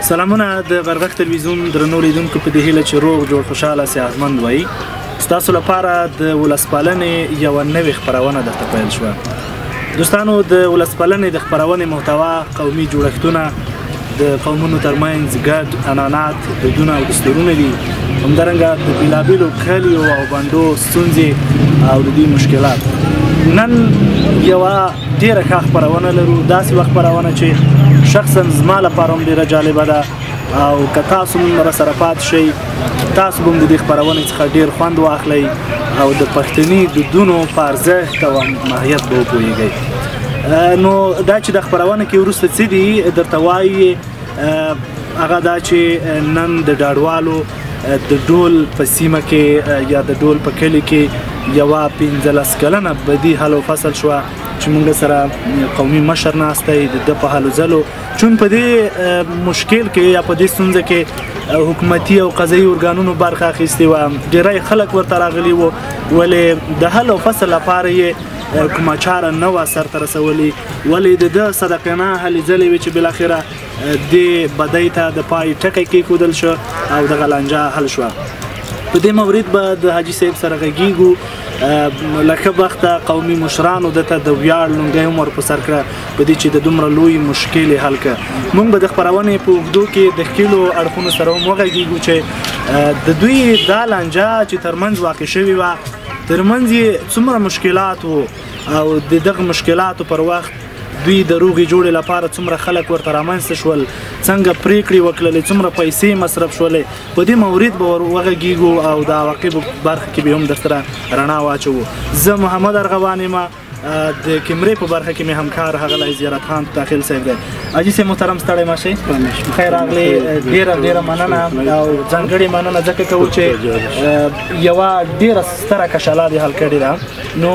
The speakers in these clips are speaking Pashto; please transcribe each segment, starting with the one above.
سلامونه د غرغښت تلویزیون درنو لیدونکو په دې هیله چې روغ جوړ خوشحاله صحتمند وئ. ستاسو لپاره د ولسپالنې یوه نوې خپرونه درته پیل شوه. دوستانو، د ولسپالنې د خپرونې محتوا قومي جوړښتونه، د قومونو ترمنځ ګډ عنعنات، دودونه او دستورونه دي. همدارنګه د بېلابېلو کلیو او بنډو ستونزې او د دوی مشکلات. نن یوه ډېره ښه خپرونه لرو، داسې یوه خپرونه چې شخصا زما لپاره هم ډېره جالبه ده او که تاسو هم راسره پاتې شئ تاسو به هم د دې خپرونې څخه ډېر خوند واخلئ او د پښتني دودونو په ارزښت او ماهیت به وپوهیږئ. نو دا چې د خپرونه کې وروسته څه دي درته وایي، هغه دا چې نن د ډاډوالو د ډول په سیمه کې یا د ډول په کلي کې یوه 15 کلنه بدي حل و فصل شوه چې موږ سره قومي مشر ناست دی، د ده په هلو ځلو چون په دې مشکل کې یا په دې ستونزه کې حکومتي او قضایي ارګانونو برخه اخیستې وه. ډېری خلک ورته راغلي وو، ولې د حل او فصل لپاره یې کومه چاره نه وه سرته رسولې، ولې د ده صدقانه هلې ځلې وې چې بالاخره دې بدۍ ته د پای ټکی کېښودل شو او دغه لانجه حل شوه. په دې مورد به د حاجي صاحب سره غږیږو. له ښه بخته قومي مشرانو دته د ویاړ لونګۍ هم ور په سر کړه په دې چې د دومره لوی مشکل یې حل کړه. موږ به د خپرونې په اوږدو کې د ښکېلو اړخونو سره هم وغږیږو چې د دوی دا لانجه چې ترمنځ واقع شوې وه، ترمنځ یې څومره مشکلات وو او د دغه مشکلاتو پر وخت دوی د روغې جوړې لپاره څومره خلک ورته رامنځته شول، څنګه پریکړې وکړلې، څومره پیسې مصرف شولې. په دې مورد به وغږیږو او د عواقبو برخه کې به هم درسره رڼا واچوو. زه محمد ارغوان یم، د کیمرې په برخه کې مې همکار ښاغلی زیارت خان داخل صاحب دی. حاجي صاحب محترم، ستړی مه شئ. خیر راغلې، ډېره مننه او ځانګړې مننه ځکه کوو چې یوه ډېره ستره کشاله دې حل کړې ده. نو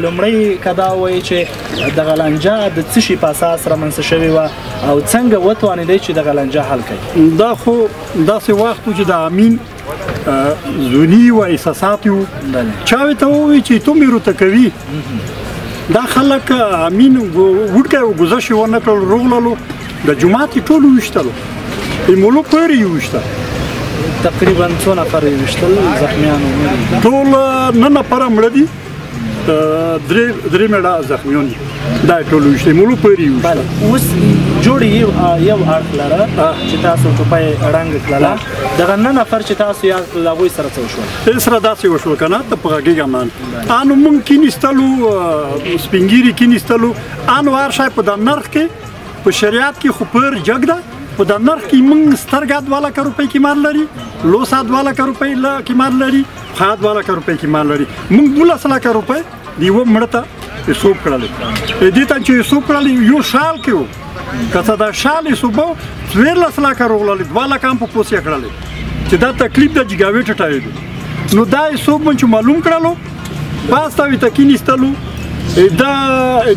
لومړی که دا ووایي چې دغه لانجه د څه شي په اساس رامنځته شوې وه او څنګه وتوانېدی چې دغه لانجه حل کړي؟ دا خو داسې وخت و چې د امین زوني و احساسات و چاوې ته ووایي چې تو مې روته کوي. دا خلک امین وډکی او ګذشت یې ونه کړل، روغللو د جومات یې ټول وویشتلو، مولو پورې یې وویشتل. تقریبا څو نفر یې ویشتل زخمیان؟ ټول 9 نفره مړه دي، 3 مړه زخمیان دي. دا یې ټول وویشتل، مولو پورې یې وویشتل. اوس جوړې یو اړخ لره چې تاسو ټوپۍ ړنګ کړله، دغه 9 نفر چې تاسو یاد کړل هغوی سره څه وشول؟ سره داسې وشول که نه ته په غږېږه مان انو موږ کېنیستلو، سپین ږیري کېنیستلو، انو هر شی په دا نرخ کې په شریعت کې خو پر جګ ده. په دا نرخ کې موږ سترګه 2 لکه روپۍ قیمت لري، لوسه 2 لکه روپۍ قیمت لري، پښه 2 لکه روپۍ قیمت لري. موږ 12 لکه روپۍ د یوه مړه ته حساب کړلې. دې ته چې حساب کړلې یو شال کې و، که څه دا شال حساب و 14 لکه روغللې، 2 لکه هم په پوس یې کړلې چې دا تکلیف د جګاوې ټټوېدو. نو دا حساب من چې معلوم کړلو پاس ته وې ته کېنیستلو. دا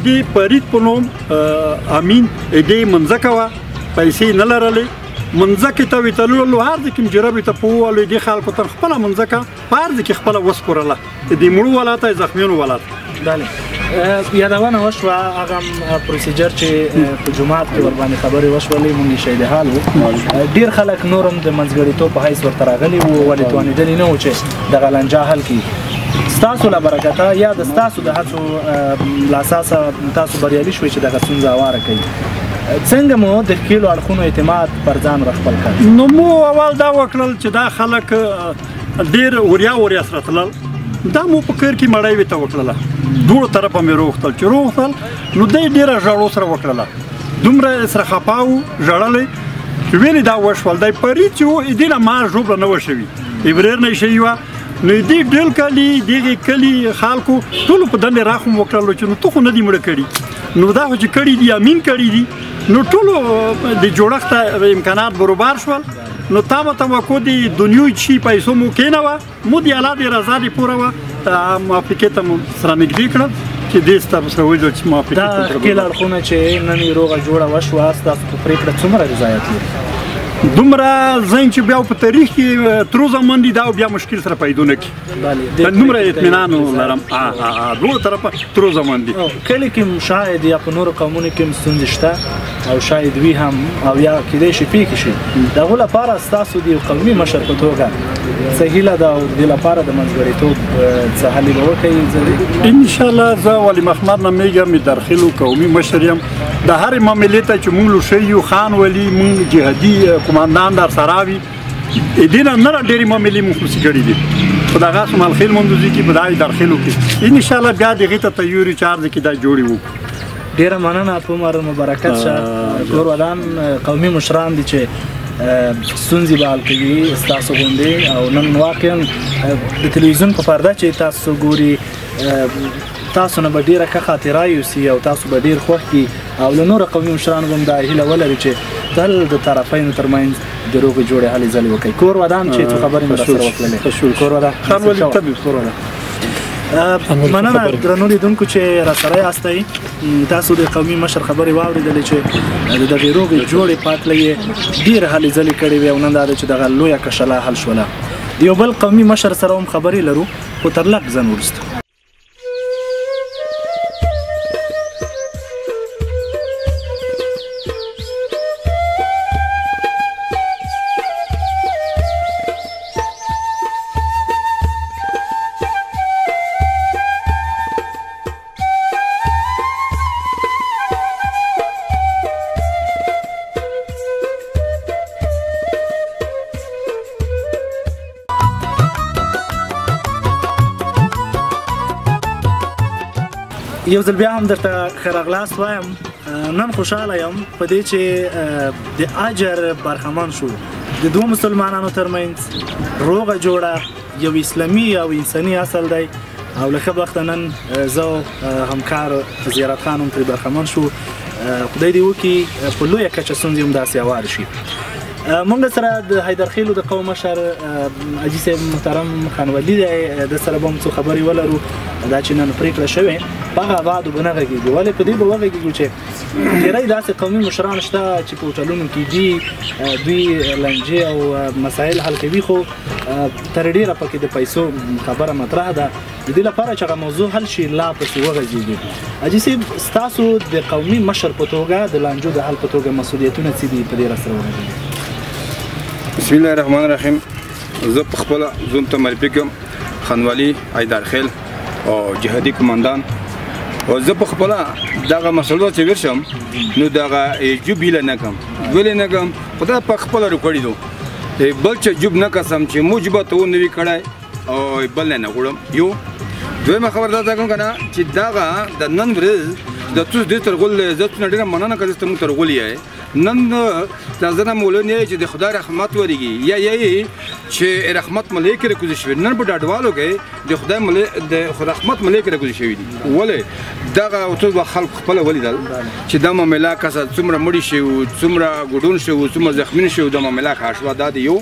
دې فرید په نوم امین دې منځکه وه، پیسې نه لرلې، منځکې ته وې تللو، هر ځای کې م جربې ته په ووهلو. دې خلکو ته خپله منځکه په هر ځای کې خپله وسپورله، دې مړو ولاته زخمیانو ولاته. بله، یادونه وشوه هغه پروسیجر چې په جومات کې ورباندې خبرې وشولې، موږ یې شهید حال وو. ډېر خلک نور هم د منځګړیتوب په حیث ورته راغلي وو، ولې توانېدلي نه وو چې دغه لانجه حل کړي. ستاسو له برکته یا د ستاسو د هڅو له اساسه تاسو بریالي شوئ چې دغه ستونزه هواره کوي. څنګه مو د ښکېلو اړخونو اعتماد پر ځان راخپل کړ؟ نو مو اول دا وکړل چې دا خلک ډېر وریا سره تلل، دا مو په کور کې مړۍ وې ته وکړله، دواړو طرفه مې روغتل. چې روغتل نو دی ډېره ژړو سره وکړله، دومره سره خفا و، ژړلې چې ویلې دا وشول. دی فرید چې و دې نه ما ژوبله نه وه شوي، ابریر نه یې شوي وه. نو دې ډېر کلي دغې کلي خلکو ټولو په دندې راخم وکړلو چې نو ته خو نه دي مړه کړي، نو دا خو چې کړي دي امین کړي دي. نو ټولو د جوړښت امکانات برابر شول. نو تا به توقع د دنیوي شي پیسو مو کېنوه، مو د الله د رضا د پوره وه موافقې ته مو سره نږدې کړل چې دې ستا سره ولیدل چې موافقې دا ښکېل اړخونه چې نن یې روغه جوړه وشوه، ستاسو په پرېکړه څومره رضایت لري؟ دومره زنګ چې بیا په تاریخ کې تر اوسه منډي دا بیا مشکل سره پیدا نه کړي دومره اطمینان لرم دوه طرفه تر اوسه منډي کله کې شاید یا په نورو قومونو کې ستونزې شته او شاید وي هم او یا کېدای شي پیښې شي د هغو لپاره ستاسو د یو قومي مشر په توګه څه هیله ده او د دې لپاره د منځګړیتوب څه هلې به وکړئ انشاءالله زه ولي محمد نومیږم درخیلو قومي مشر یم د هرې معاملې ته چې موږ لوښی یو خان ولي موږ جهادي قماندان در سره وي دې نه نه ډېرې معاملې موږ خصوصي کړي دي خو د هغه مالخیل مندوزي کې په دغه درخیلو کې انشاءالله بیا د هغې ته تیوري چارج کې دا جوړې وکړو ډیره مننه په عمر مبارکت شه کور ودان قومي مشران دي چې ستونزې به حل کوي ستاسو غوندې او نن واقعا د تلویزیون په پرده چې تاسو ګوري تاسو نه به ډیره ښه خاطره یوسي او تاسو به ډیر خوښ کړي او له نورو قومي مشرانو به هم دا هیله ولري چې تل د طرفینو ترمنځ د روغې جوړې هلې ځلې وکړي کور ودان چې څو خبرې مې راسره وکړلې کور ودان مننه درنو لیدونکو چې راسره یاستئ تاسو د قومي مشر خبرې واورېدلې چې د دغې روغې جوړې په هکله یې ډېرې هلې ځلې کړې وې او نن دا ده چې دغه لویه کشله حل شوله د یو بل قومي مشر سره هم خبرې لرو خو تر لږ ځنډ وروسته یو ځل بیا هم درته ښه راغلاست وایم نن خوشحاله یم په دې چې د اجر برخمن شو د دوه مسلمانانو ترمنځ روغه جوړه یو اسلامي او انساني اصل دی او له ښه بخته نن زه همکار زیارت خان هم ترې برخمن شو خدای دې وکړي په لویه کچه ستونزې هم داسې هوارې شي موږ سره د حیدرخیلو د قوم مشر حاجي صاحب محترم خانولي دی د سره به هم څو خبرې ولرو دا چې نن پرېکړه شوې په هغه ابعادو به نه غږېږو ولې په دې به وغږېږو چې ډېری داسې قومي مشران شته چې په هوټلونو کې دي دوی لانجې او مسایل حل کوي خو تر ډېره پکې د پیسو خبره مطرح ده د دې لپاره چې هغه موضوع حل شي لا پسې وغږېږي حاجي صاحب ستاسو د قومي مشر په توګه د لانجو د حل په توګه مسؤلیتونه څه دي په دې راسره وغږېږي بسم الله الرحمن الرحیم زه په خپله ځان ته معرفي کوم خانوالي حیدرخیل او جهادي قماندان او زه په خپله دغه مسله چې ورشم نو دغه جوب هیله نه کوم ولې نه کوم خدای په خپله روکړي دو بل چې جوب نه کسم چې موږ به ته ونوي کړی او بل نه غواړم یو دویمه خبر دا کوم که نه چې دغه د نن ورځ د توس دې ترغول زه څونه ډېره مننه کوم چې ته موږ ترغول یې نن دا زه نه مولون یې چې د خدای رحمت ورېږي یا یې چې رحمت ملایکې راکوزي شوي نن په ډاډوالو کې د خدای رحمت ملایکې راکوزي شوي دي ولې دغه اوس به خلک خپله ولیدل چې دا معامله کسه څومره مړي شوي څومره ګډون شوي څومره زخمین شوي دا معامله ښه شوه دا د یو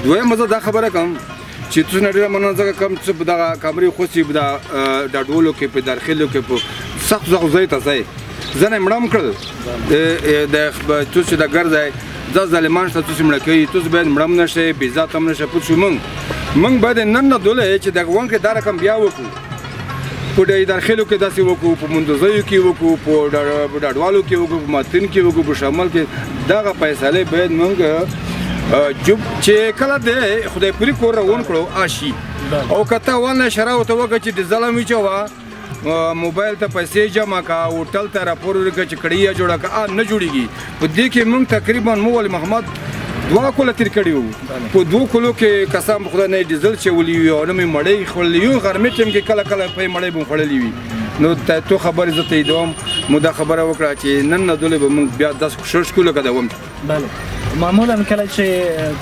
دویمه زه دا خبره کوم چې څونه ډېره مننه ځکه کوم چې په دغه کمرې خوسي په ډاډولو کې په درخیلو کې په سخت ځای ته ځای زه نه مړه کړل تو چې د ګرځی دا ظالمان شته تاسو مړه کوي تاسو باید مړه هم نشئ بې ذات هم نشئ پوه شو موږ باید نن نه دوله چې دغه وخت کې دا رقم بیا وکړو په درخیلو کې داسې وکړو په مندوزیو کې وکړو په ډاډوالو کې وکړو په ماتین کې وکړو په شمال کې دغه فیصلې باید موږ جوب چې کله د خدای پورې کور روان کړو آشي او که ته ونه شرا ورته وکړه چې د ظلم وچوه موبایل ته پیسې جمع کا هوټل ته راپور ورکړه چې کړیا جوړه کا نه جوړیږي په دې کې موږ تقریبا ولي محمد دوه کوله تیر کړي وو په دوه کولو کې قسم خدای نه ډیزل چولی وي او نه مې مړی خوړلی وي غرمې ټیم کې کله کله په مړی به خوړلی وي نو ته خبرې زه ته دوم مو دا خبره وکړه چې نن نه دولې به موږ بیا داس کوشش کوو لکه دوم بله معمولا کله چې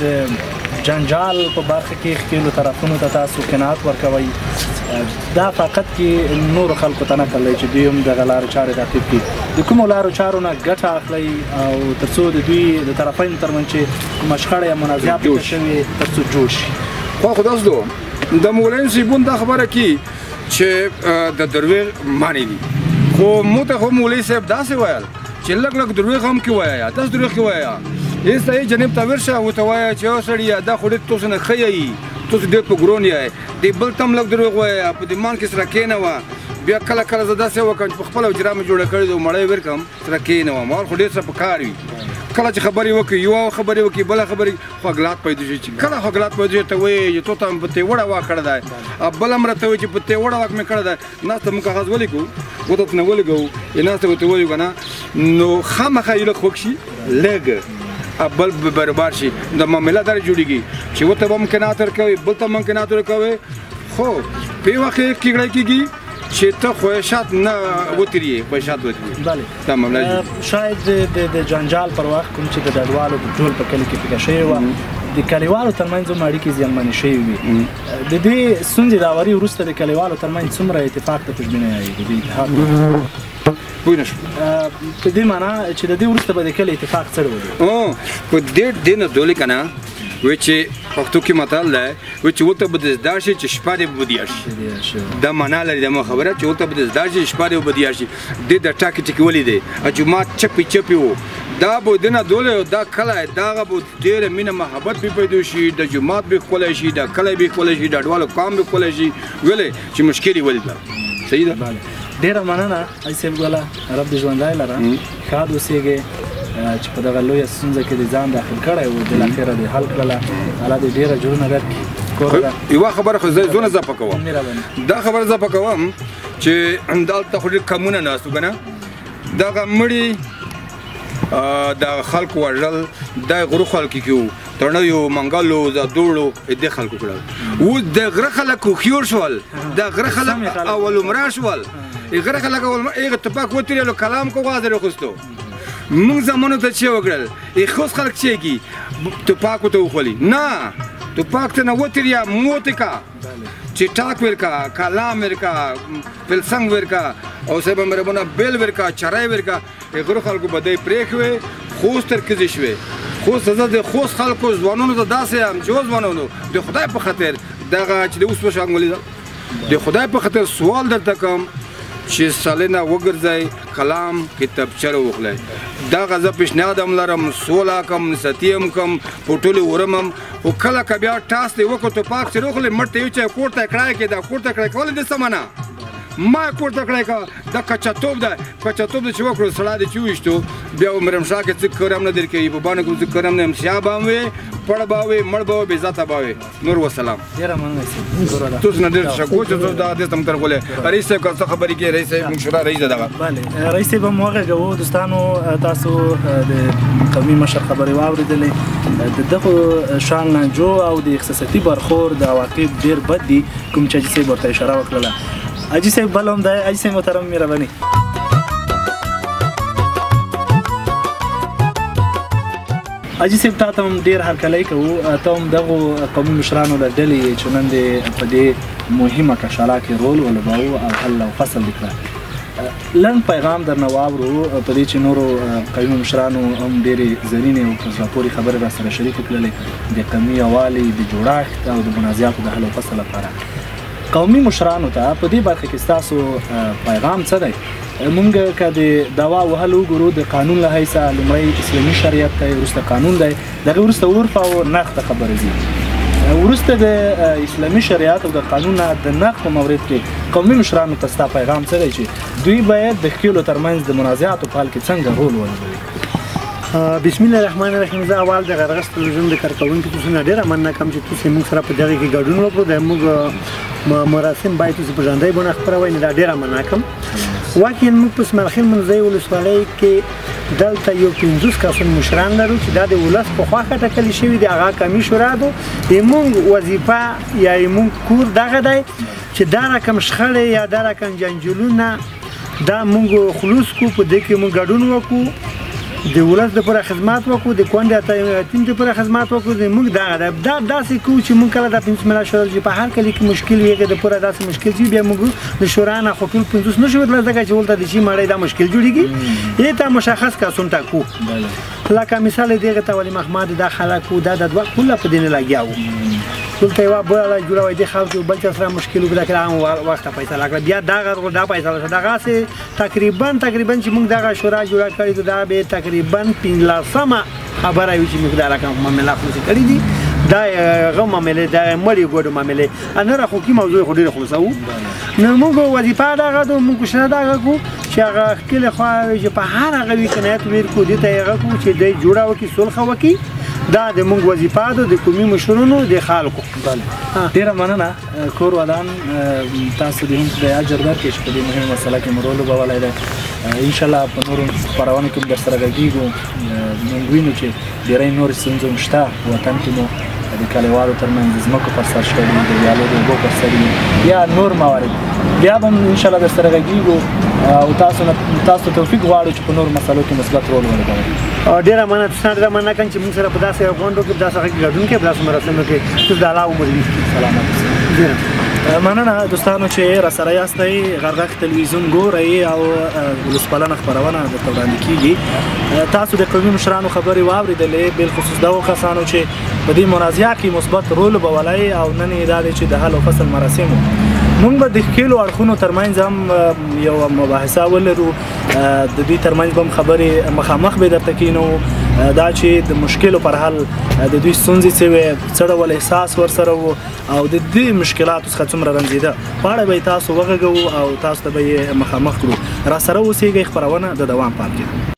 د جنجال په برخه کې ښکېلو طرفونو ته تاسو قناعت ورکوئ دا فقط کې نورو خلکو ته نه کولی چې دوی هم دغه لارو چارې تعقیب کړي د کومو لارو چارو نه ګټه اخلئ او تر څو د دوی د طرفینو ترمنځ چې کومه شخړه یا منازعه پېښه شوې تر څو جوړ شي خو داسې دو د مولوي صاحبون دا خبره کوي چې د درویغ معنی دي خو مو ته خو مولوي صاحب داسې ویل چې لږ درویغ هم کې وایه داسې درویغ کې وایه هیڅ ته جنب ته ورشه ورته وایه چې یو سړیه دا خو ډېر تاسو نه ښه یې تاسو ډېر په ګرون یې د بل ته هم لږ دروغ وایه په دې مان کې سره کېنوه بیا کله کله زه داسې وکړم چې په خپله حجره مې جوړه کړې ده مړی ورکړم سره کېنوم اور خو ډېر څه په کار وي کله چې خبرې وکړي یوه خبرې وکړي بله خبرې خوږلات پیدا شي چې کله خوږلات پیدا شي ته وایې چې تو ته مې په تیوړه واک کړی دی بل هم راته وایي چې په تیوړه واک مې کړی دی ناسته موږ کاغذ ولیکو ورته نه ولګوو ناسته ورته وایو که نه نو خامخا یو لږ خوږ شي لږ بل برابر شي د معامله داسې جوړېږي چې ورته به ممکنات ورکوي بل ته ممکنات ورکوي خو په یو وخت کې کیږي کېږي چې ته خواهشات نه وتریې خواهشات وتریې دا معامله شاید د جنجال پر وخت کوم چې د ډډوالو د ټول په کلي کې پیښه شوې وه د کلیوالو ترمنځ هم اړیکې زیانمنې شوې وي د دې ستونزې راوري وروسته د کلیوالو ترمنځ څومره اتفاق ته پیشبیني د دې اتحاد پوه نه شو په دې معنا چې د دې وروسته به د کلي اتفاق څه ډول په دې نه ډولې که نه وایي چې پښتو کې متل دی وایي چې ورته به دې زده شي چې شپه دې به بدیار شي دا معنا لري دا خبره چې ورته به دې زده شي چې شپه دې به بدیار شي دې د ټاکې ټکې ولیدې جومات چپې چپې و دا به دې نه ډولې دا کلی دغه به ډېره مینه محبت به پیدا شي د جومات به ښکلی شي د کلی به ښکلی شي د ډډوالو قام به ښکلی شي ولې چې مشکل یې ولیده صحیح ده ډېره مننه حاجي صاحب ګله رب دې ژوندی لره ښاد اوسېږې چې په دغه لویه ستونزه کې دې ځان داخل کړی و بالاخره دې حل کړله الله دې ډېره جوړونه درکړي یوه خبره خو زه زونه اضافه کوم دا خبره اضافه کوم چې دلته خو ډېر کمونه ناست وو که نه دغه مړي د خلکو وژل دا غرو خلکو کې وو تڼیو منګلو زادوړو دې خلکو کړل اوس د غره خلک هوښیار شول د غره خلک اولمره شول غره خلک اولمره هغه ټپک وترېلو کلام کو غواړي راخوستو موږ زمانو ته چې وکړل خوس خلک چې کی ټپاک ته وخولي نه ټپاک ته نه وتریا موت کا چې ټاک ورکا کلام ورکا فلسنګ ورکا او سبا مربونه بیل ورکا چرای ورکا غره خلکو بده پریخوي خوس تر کې شوي خو سزا د خوس خلکو ځوانونو ته داسې هم چې ځوانونو د خدای په خاطر دغه چې د اوس په شان ولې د خدای په خاطر سوال درته کوم چې سالنه وګرځئ کلام کتابچه راواخلئ دغه زه پیشنهاد هم لرم سوله کم نصیحتي هم کم په ټولې ورم هم خو کله که بیا ټاس دې وکړو ټوپاک چې راواخلئ مټ ته یو چې کور ته کړای کې دا کور ته کړای کول دې څه معنا ما کور ته کړای کا دا کچاتوب ده کچاتوب چې وکړو سړی دې چې وویشتو بیا عمرم شاه کې څه کارم نه درکوي په باندې کوم څه کارم نه سیا به هم وي پړ به وي مړ به وي بې ذاته به وي نور وسلام تاسو نه ډېر شکو چې تاسو دغه دې ته م درغولې رئیس صاحب که څه خبرې کوي رئیس صاحب موږ شورا رئیس ده دغه بله رئیس صاحب هم وغږوو دوستانو تاسو د قومي مشر خبرې واورېدلې د دغو شان لانجو او د احساساتي برخور د عواقب ډېر بد دي کوم چې حاجي صاحب ورته اشاره وکړله حاجي صاحب بل هم دی حاجي صاحب محترم مهرباني حاجي صاحب تا ته هم ډېر هرکلی کوو ته هم دغو قومي مشرانو له ډلې چې نن دې په دې مهمه کشاله کې رول ولوباوه او حل او فصل وکړه لنډ پیغام درنه واورو په دې چې نورو قومي مشرانو هم ډېرې زرینې او په زړه پورې خبرې راسره شریکې کړلې د قومي یووالي د جوړښت او د منازعاتو د حل او فصل لپاره قومي مشرانو ته په دې برخه کې ستاسو پیغام څه دی مونږ که د دوا وهلو وګورو د قانون له حیثه لومړی اسلامي شریعت دی وروسته قانون دی د هغې وروسته عرف او نقد ته خبرې ځي وروسته د اسلامي شریعت او د قانون نه د نقد په مورد کې قومي مشرانو ته ستا پیغام څه دی چې دوی باید د ښکېلو ترمنځ د منازعاتو په حل کې څنګه رول ولوبوي بسم الله الرحمن الرحیم زه اول د غرغس تلویزیون د کارکوونکو تاسو نه ډېره مننه کوم چې تاسو موږ سره په دغه کې ګډون وکړو د موږ مراسم باید تاسو په ژوندۍ بڼه خپروئ نو دا ډېره مننه کوم واقعا موږ په سمرخیل منځۍ ولسوالۍ کې دلته یو 50 کسان مشران لرو چې دا د ولس په خوا ټاکلي شوي دي هغه کمي شورا ده زموږ وظیفه یا زموږ کور دغه دی چې دا رقم شخړې یا دا رقم جنجالونه دا موږ خلوص کړو په دې کې موږ ګډون وکړو د ولس دپاره خدمات وکړو د کونډې یتیم دپاره خدمات وکړو زموږ دغه دا داسې کوو چې موږ کله دا 50 مله شورا چې په هر کلي کې مشکل وي هغې دپاره داسې مشکل چې بیا موږ د شورا نه خو ټول 50 نشو وتلی ځکه چې ولته د شي مړی دا مشکل جوړېږي دې ته مشخص کسون ټاکو لکه مثال دغه ته ولي محمد دا خلک وو دا د دوه کله په دې نه لګیا وو دلته یوه بله جوړوئ دې خلکو بل چا سره مشکل وکړه که هغه وخته فیصله کړه بیا دا فیصله شوه دغسې تقریبا چې موږ دغه شورا جوړه کړې ده دا به تقریبا 15مه خبره وي چې موږ دا رقم معاملات خو کړي دي دا هغه معاملې دا مړی ګوډو معاملې نه را خو کی موضوع خو ډېر خلاصو نو موږ وظیفه دا غو موږ شنه دا غو چې هغه خپل خو چې په هر هغه وی کنایت ویر کو دي ته هغه کو چې د جوړه وکي صلح وکي دا د موږ وظیفه ده د قومي مشرونو د خلکو ډیره مننه کور ودان تاسو د هم د اجر درکې چې په دې مهمه مسله کې مرول وبولای ده ان شاء الله په نورو خبرونه کې در سره غږیږو موږ وینو چې ډیرې نور ستونزې شته وطن کې مو د کلیوالو ترمنځ ځمکو پر سر شته د ویالو د اوبو پر سر یا نور موارد بیا به ان شاء الله در سره غږیږو او تاسو توفیق غواړو چې په نور مسلو کې مثبت رول ولوبوئ ډیره مننه تاسو ډیره مننه کوم چې موږ سره په داسې غونډو کې داسې غږون کې داسې مراسمو کې تاسو د الله عمر سلامت مننه دوستانو چې را سره یاستئ غرغښت تلویزیون ګورئ او ولسپالنه خبرونه درته وړاندې کیږي تاسو د قومي مشرانو خبرې واورېدلې بالخصوص دغو کسانو چې په دې منازعه کې مثبت رول لوبولی او نن یې دا دی چې د حل او فصل مراسم مونږ به د ښکېلو اړخونو ترمنځ هم یو مباحثه ولرو د دوی ترمنځ به هم خبرې مخامخ به درته کینو دا چې د مشکلو پر حل د دوی ستونزې څه وې څه ډول احساس ورسره و او د دې مشکلاتو څخه څومره رنځېده په اړه به یې تاسو وغږوو او تاسو ته به یې مخامخ کړو را سره اوسېږئ خپرونه د دوام پال کې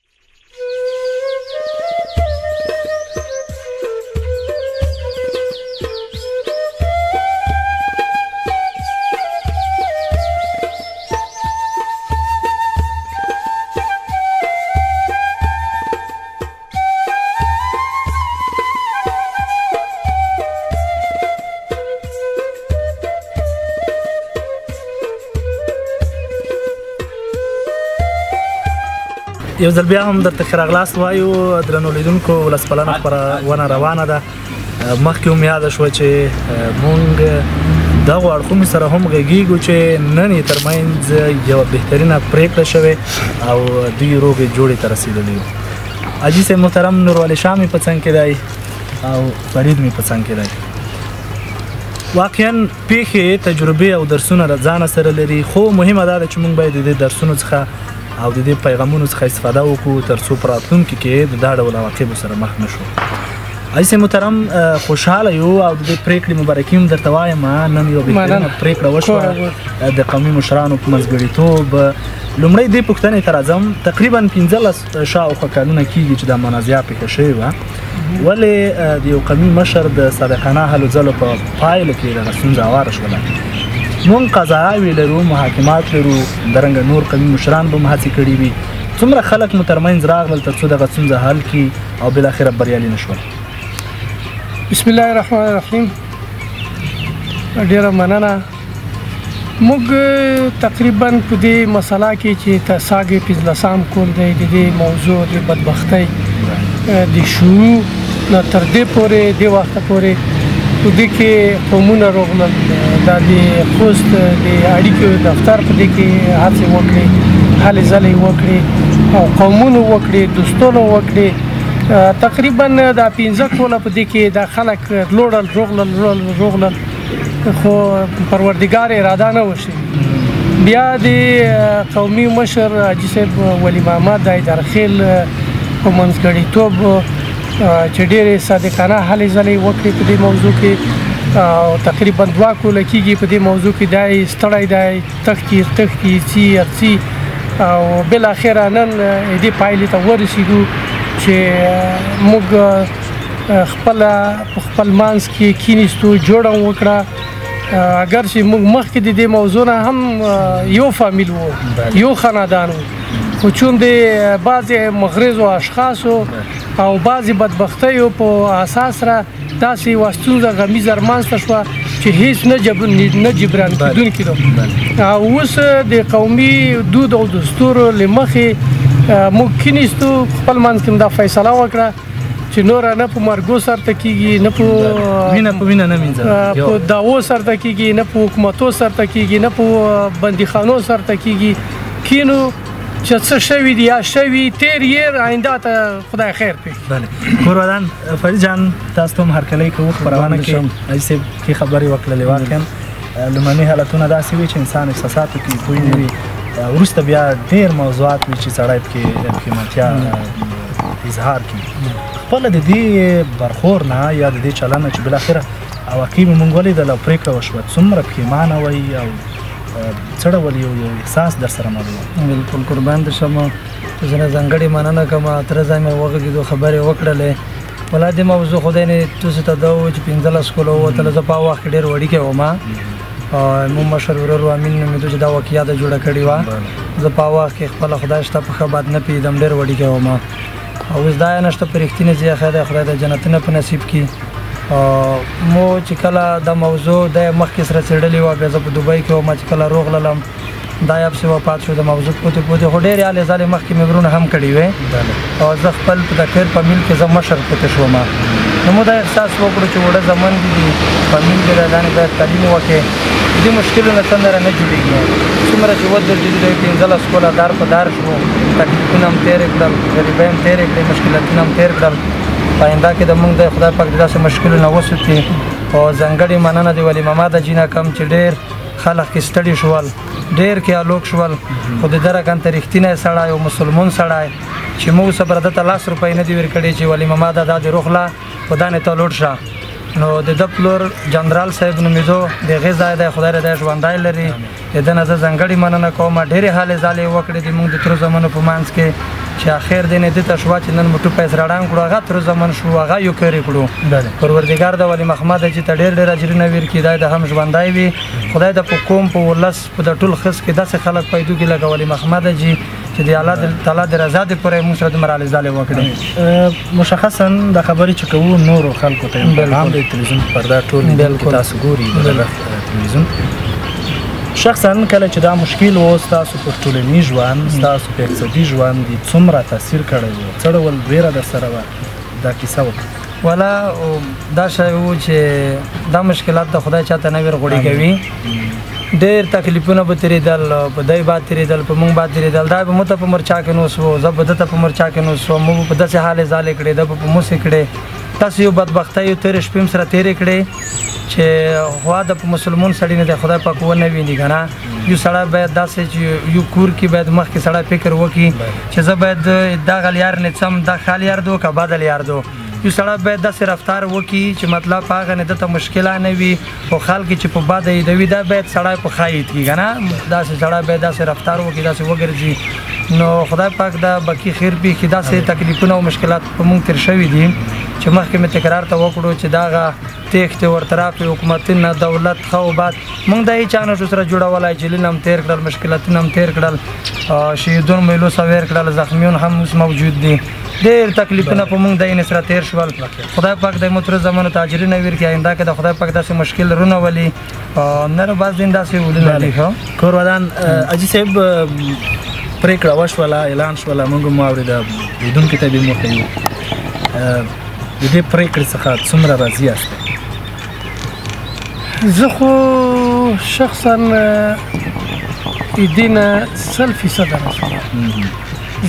یو ځل بیا هم درته ښه راغلاست وایو درنو لیدونکو ولسپالنه خپرونه روانه ده مخکې هم یاده شوه چې مونږ دغو اړخونو سره هم غږیږو چې نن یې ترمنځ یوه بهترینه پرېکړه شوې او دوی روغې جوړې ته رسېدلي وو حاجي صاحب محترم نورولي شاه مې په څنګ کې دی او فرید مې په څنګ کې دی واقعا پیښې تجربې او درسونه له ځانه سره لري خو مهمه دا ده چې مونږ باید د دې درسونو څخه او د دې پیغامونو څخه استفاده وکړو تر څو په راتلونکي کې د دا ډول عواقبو سره مخ نه شو حاجي صاحب محترم خوشحاله یو او د دې پرېکړې مبارکي هم درته وایم نن یو بهترینه پرېکړه وشوه د قومي مشرانو په منځګړیتوب لومړی دې پوښتنې ته راځم تقریبا 15 شاوخوا کلونه کېږي چې دا منازعه پېښه شوې وه ولې د یو قومي مشر د صادقانه هلو ځلو په پایله کې دغه ستونزه هواره شوله مونږ قضاوې لرو محاکمات لرو درنګه نور قومي مشران به هم هڅې کړي وي څومره خلک مو ترمنځ راغلل تر څو دغه ستونزه حل کړي او بالاخره بریالي نه شول بسم الله الرحمن الرحیم ډیره مننه موږ تقریبا په دې مسله کې چې تاساګې 15 کول دی د دې موضوع د بدبختۍ د شروع نه تر دې پورې د وخت پورې په دې کې قومونه راغلل د خوست د اړیکو دفتر په دې کې هڅې وکړې هلې ځلې وکړې او قومونو وکړې دوستانو وکړې تقریبا د 15 کاله په دې کې د خلک لوړل روغلل خو پروردګار اراده نه وشي بیا د قومي مشر حاجي صاحب ولی محمد د ایدرخیل په منځګړیتوب چې ډېرې صادقانه هلې ځلې وکړې په دې موضوع کې او تقریبا 2 کاله کېږي په دې موضوع کې دی ستړی دی تښتي څي او بالاخره نن دې پایلې ته ورسېدو چې موږ خپل منځ کې کېناستو جوړه وکړه اگر چې موږ مخکې د دې موضوع نه هم یو فامیل وو یو خاندان وو خو چون د بعضې مغرضو اشخاصو او بعضې بدبختیو په اساس را داسې یوه ستونزه غمیزه رامنځته شوه چې هیڅ نه جبران کېدونکې ده او اوس د قومي دود او دستورو له مخې موږ کېناستو خپل منځ کې دا فیصله وکړه چې نوره نه په مرګو سرته کېږي نه په وینه نه مینځه په دعوو سرته کېږي نه په حکومتو سرته کېږي نه په بندیخانو سرته کېږي کینو چې څه شوي دي یا شوي تیر یې آینده ته خدای خیر پېښ بله کور ودان فرید جان تاسو ته هم هرکلی کوو خپرونه کې حاجي صاحب ښې خبرې وکړلې واقعا لومړني حالتونه داسې وي چې انسان احساساتو کې پوه نه وي وروسته بیا ډېر موضوعات وي چې سړی پکې پښیمانتیا اظهار کړي خپله د دې برخور نه یا د دې چلن نه چې بالاخره عواقب یې موږ ولیدل او پرېکړه وشوه څومره پښیمانه وئ او څه ډول یو احساس در سره مل و؟ بالکل قربان دې شم، زه نه ځانګړې مننه کوم. تره ځای مې وغږېدو خبرې وکړلې. ولا دې موضوع خدای نه تاسو ته دا ووایي چې 15 کاله ووتله. زه په هغه وخت کې ډېر وړوکی وم. زموږ مشر ورور امین نومېده چې دا واقعه ده جوړه کړې وه. زه په هغه وخت کې خپله خدای شته په ښه بد نه پوهېدم، ډېر وړوکی وم. او اوس دا نشته په رښتینې ځای خیر خدای د جنتونه په نصیب کړي. مو چې کله دا موضوع د مخکې سره څېړلې وه، بیا زه په دوبۍ کې وم چې کله روغللم دا یې پسې وفات شو. د موضوع پوتې پوتې خو ډېرې هلې ځلې مخکې مې ورونه هم کړي وې او زه خپل په د خیر په میل کې زه مشر پوتې شوم. نو مو دا احساس وکړو چې وړه زمن دي په میل کې ګانې باید تعلیم وکړې. دې مشکلونه څنګه نه جوړېږي. څومره چې ودرېدلي دی 15 کاله دار په دار شو، تکلیفونه هم تېرې کړل، غریبۍ هم تېرې کړې، مشکلاتونه هم تېر کړل. په آینده کې د موږ د خدای پاک د داسې مشکلونه وساتي. او ځانګړې مننه د ولي محمد حاجي نه کوم چې ډېر خلک کې ستړي شول، ډېر کې الوک شول، خو د ده رقم ته رښتینی سړی او مسلمون سړی چې موږ صبر ده ته 10 روپۍ نه دي ورکړي چې ولي محمد دا دې روغله خدانې ته لوټ شه. نو د ده پلور جنرال صاحب نومېدو د هغې ځای دی، خدای د دی ژوندی لري. د ده نه زه ځانګړې مننه کوم. ډېرې هلې ځلې یې وکړې د موږ د ترو زمنو په منځ کې چې اخر دی نه ده ته شوه چې نن مو ټوپی سره ړنګ کړو، هغه ترو زمن شو، هغه یو کرې کړو. پروردګار د ولي محمد حاجي ته ډېر ډېر اجرونه ورکړي، دی د هم ژوندی وي. خدای د په قوم په ولس په د ټول خس کې داسې خلک پیدا کړي لکه ولي محمد حاجي چې د الله تعالی د رضا د پوره موږ سره دومره هلې ځلې وکړې. مشخصا د خبرې چې کوو نورو خلکو ته پیغام د تلویزیون په پرده ټول کې تاسو ګوري تلویزیون. شخصا کله چې دا مشکل و ستاسو په ټولنیز ژوند، ستاسو په اقتصادي ژوند څومره تاثیر کړی و؟ څه ډول ویره در سره وه؟ دا کیسه وکړه. والا دا شی و چې دا مشکلات د خدای چاته نه ورغوړي کوي. ډېر تکلیفونه به تېرېدل، په دی با تېرېدل، په موږ با تېرېدل. دا به مو ته په مرچا کې نوس و، زه به ده ته په مرچا کې نوس وم. موږ به په داسې حالې ځالې کړې، ده به په موسې کړې. تاسو یو بدبختۍ تېرې شپې هم سره تېرې کړې چې خوا د په مسلمون سړي نه دی خدای پاک ونه ویني که نه. یو سړی باید داسې چې یو کور کې باید مخکې سړی فکر وکړي چې زه باید دغه لیار نه څم، دا ښه لیار دو که بده لیار دو. یو سړی باید داسې رفتار وکړي چې مطلب هغه نه ده ته مشکله نه وي، خو خلک چې په بده ایدوي دا باید سړی په ښه اید کړي که نه. داسې سړی باید داسې رفتار وکړي، داسې وګرځي. نو خدای پاک دا بقي خیر پېښي. داسې تکلیفونه او مشکلات په موږ تېر شوي دي چې مخکې مې تکرار ته وکړو چې دغه تېښتې ورطرافې حکومتونه، دولت، ښه او بد موږ د هېچا نشو سره جوړولی. جیلونه هم تېر کړل، مشکلاتونه هم تېر کړل، شهیدون میلو سویر کړل، زخمیون هم اوس موجود دي. ډېر تکلیفونه په موږ د یې سره تېر شول. خدای پاک د مترو زمانو ته اجرونه ورکړي. آینده کې د خدای پاک داسې مشکل رونه ولي نر باز دین داسې ولونه دي. کور ودان حاجي صاحب پرېکړه وشوله، اعلان شوله، موږ هم واورېده، لیدونکي ته به مو ښیو. د دې پرېکړې څخه څومره راضي یاست؟ زه خو شخصا دې نه 100% راضي یم.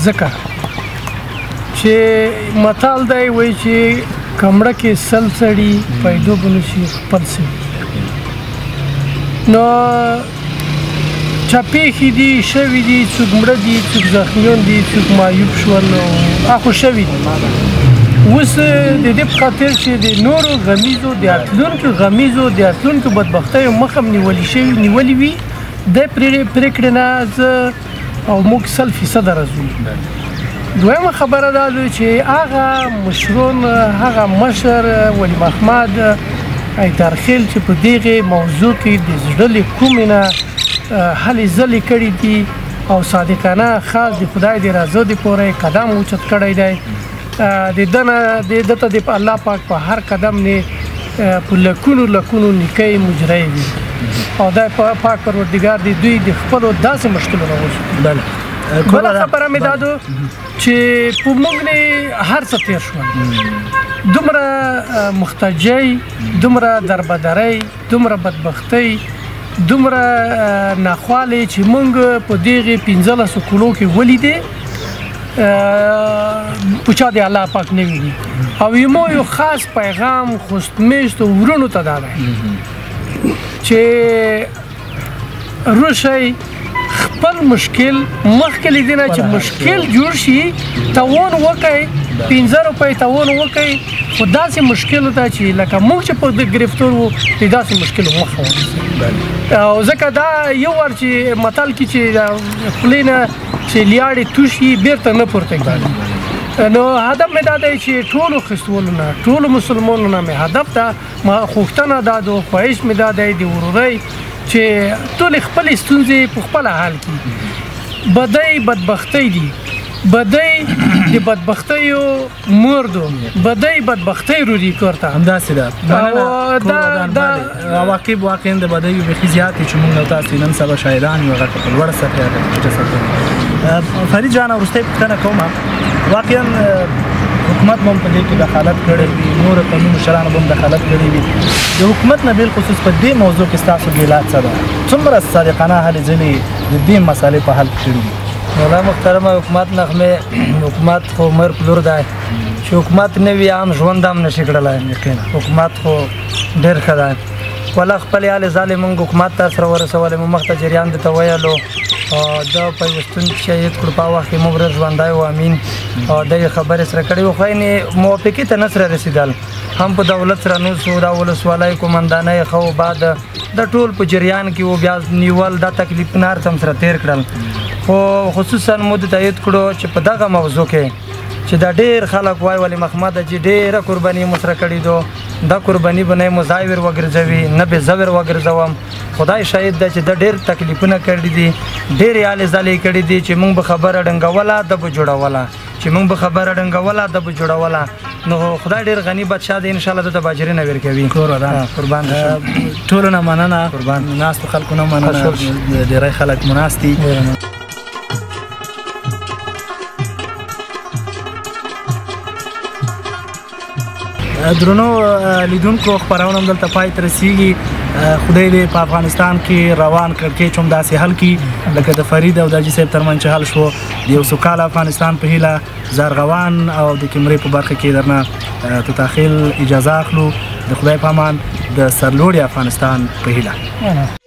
ځکه چې متال دی وایي چې کمړه کې 100 سړي پیدا به نه شي خپل سړي. نو چا پېښې دي شوي دي، څوک مړه دي، څوک زخمیان دي، څوک معیوب شول، خو شوي دي. اوس د دې په خاطر چې د نورو غمیزو د راتلونکو بدبختیو مخه هم نیولې وي، د پرېکړې نه زه او موږ 100% راضي یو. دویمه خبره دا ده چې هغه مشرون، هغه مشر ولي محمد حیدرخیل چې په دغې موضوع کې د زړه له کومې نه هلې ځلې کړي دي او صادقانه خاص د خدای د رضا د پورې قدم اوچت کړی دی. د ده ته د الله پاک په هر قدم نه په لکونو نیکۍ مجرۍ وي او دا پاک پروردګار د دوی د خپلو داسې مشکلونه وساتي. بله خبره مې دا ده چې په موږ نه هر څه تېر شول، دومره محتاجۍ، دومره دربدرۍ، دومره بدبختۍ، دومره ناخوالې چې موږ په دغې 15 کلو کې ولیدې په چا د الله پاک نه ویني. او یو خاص پیغام خوستمیشتو ورونو ته دا دی چې روشئ خپل مشکل مخکې له دې نه چې مشکل جوړ شي تاوان وکړئ 15 روپۍ تاوان وکړئ خو داسې مشکل ته چې لکه موږ چې په ګرفتار وو د داسې مشکل مخه ونیسئ او ځکه دا یو وار چې متل کې چې خولې نه چې لیاړې توشي بیرته نه پورته کېږي نو هدف مې دا دی چې ټولو خیستولو نه ټولو مسلمانانو نه مې هدف ته ما غوښتنه دا ده خواهش مې دا دی د ورورۍ چې ټولې خپلې ستونزې په خپله حل کړي بدۍ بدبختۍ دي بدۍ د بدبختیو مور دو بدۍ بدبختۍ رو دي کار ته همداسې ده دا واقعا د بدیو بیخي زیات چې موږ او تاسو نن سبا شاعران یو هغه په لوړه سطحه ټیټه سطحه فرید جان وروستۍ پوښتنه کومه واقعا حکومت هم په دې کې دخالت کړی وي نور قانون مشرانو هم دخالت کړی وي د حکومت نه بالخصوص په دې موضوع کې ستاسو ګیلات څه ده څومره صادقانه هلې ځلې د دې مسالې په حل کړي دي مولا محترمه حکومت نغمه حکومت خو مر پلور دی چې حکومت نه وي عام ژوند هم نشي کړلی حکومت خو ډېر ښه دی ولا خپلې هلې ځالې مونږ حکومت ته سره ورسولی مو مخته جریان درته ویلو دا پیوستون شهید کړو په هغه وخت کې موږ ژوندی و امین دا یې خبرې سره کړې وو خو یعنې موافقې ته نه سره رسېدل هم په دولت سره نو سو دا ولسوالۍ قومندانۍ ښه و بعد د ټول په جریان کې و بیا نیول دا تکلیفونه هر څه هم سره تېر کړل خو خصوصا مو د تایید کړو چې په دغه موضوع کې چې دا ډېر خلک وایي ولې محمده چې ډېره قرباني مو سره کړې دو دا قرباني به نه یې مزاور وګرځوي نه به زور وګرځوم خدای شاهد دی چې دا ډېر تکلیفونه کړي دي ډېرې هلې ځلې کړي دي چې موږ به خبره ډنګوله ده به جوړوله چې موږ به خبره ډنګوله ده به جوړوله نو خدای ډېر غني بادشاه دی انشاءالله ده ته به اجرې نه ورکوي قربان ټولو نه مننه قربان ناستو خلکو نه مننه ډېری خلک مو ناست دي درنو لیدونکو خپرونه هم دلته پای ته رسیږي خدای دې په افغانستان کې روان کړکېچ هم داسې حل کړي لکه د فرید او د حاجي صاحب ترمنځ چې حل شو د یو سوکاله افغانستان په هیله زرغوان او د کیمرې په برخه کې درنه تداخل اجازه اخلو د خدای په امان د سرلوړي افغانستان په هیله